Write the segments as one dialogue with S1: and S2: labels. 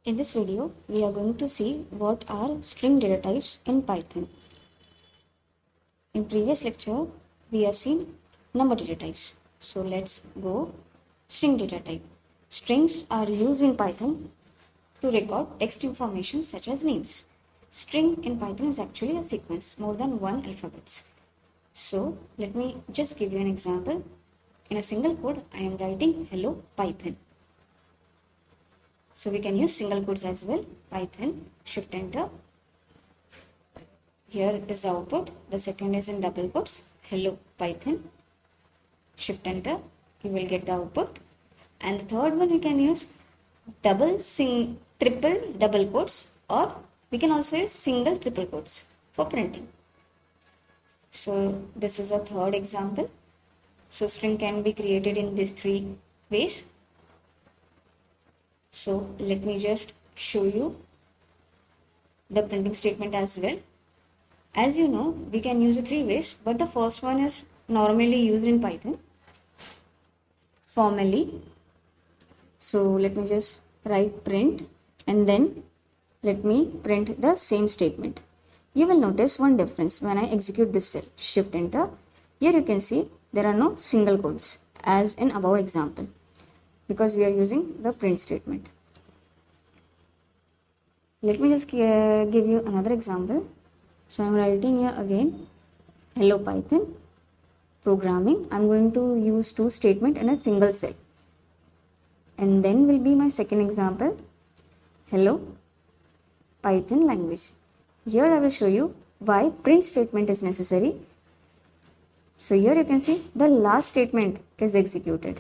S1: In this video, we are going to see what are string data types in Python. In previous lecture, we have seen number data types. So let's go string data type. Strings are used in Python to record text information such as names. String in Python is actually a sequence, more than one alphabets. So let me just give you an example. In a single code, I am writing hello Python. So we can use single quotes as well. Python, shift enter. Here is the output. The second is in double quotes. Hello Python. Shift enter. You will get the output. And the third one we can use triple double quotes, or we can also use single triple quotes for printing. So this is a third example. So string can be created in these three ways. So let me just show you the printing statement as well. As you know, we can use it three ways, but the first one is normally used in Python formally. So let me just write print and then let me print the same statement. You will notice one difference when I execute this cell. Shift enter. Here you can see there are no single quotes as in above example, because we are using the print statement. Let me just give you another example. So I am writing here again, hello Python, programming. I am going to use two statements in a single cell. And then will be my second example, hello Python language. Here I will show you why print statement is necessary. So here you can see the last statement is executed.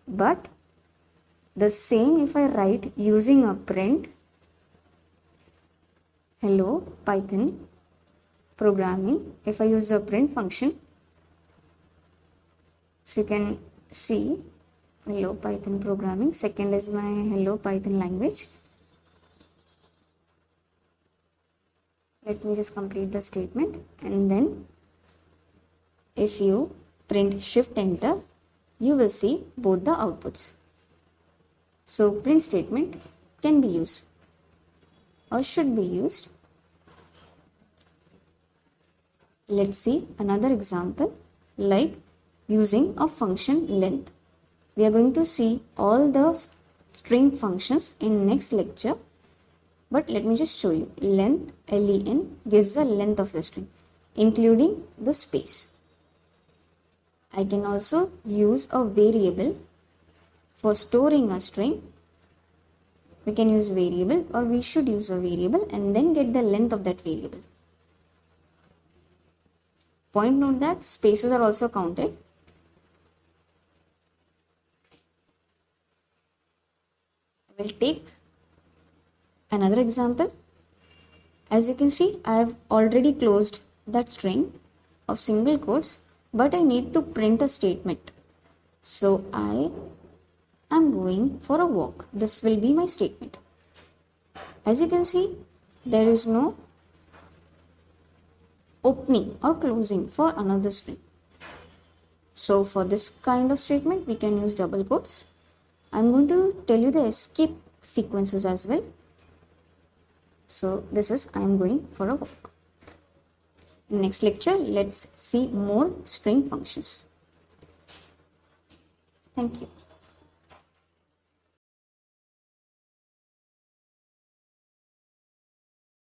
S1: But the same if I write using a print, hello Python programming, if I use a print function, so you can see hello Python programming, second is my hello Python language. Let me just complete the statement, and then if you print shift enter, you will see both the outputs. So print statement can be used or should be used. Let's see another example, like using a function length. We are going to see all the string functions in next lecture, but let me just show you. Length, len, gives the length of your string, including the space. I can also use a variable for storing a string. We can use variable, or we should use a variable and then get the length of that variable. Point note that spaces are also counted. I will take another example. As you can see, I have already closed that string of single quotes, but I need to print a statement. So I am going for a walk. This will be my statement. As you can see, there is no opening or closing for another string. So for this kind of statement, we can use double quotes. I'm going to tell you the escape sequences as well. So this is I am going for a walk. In next lecture, let's see more string functions. Thank you.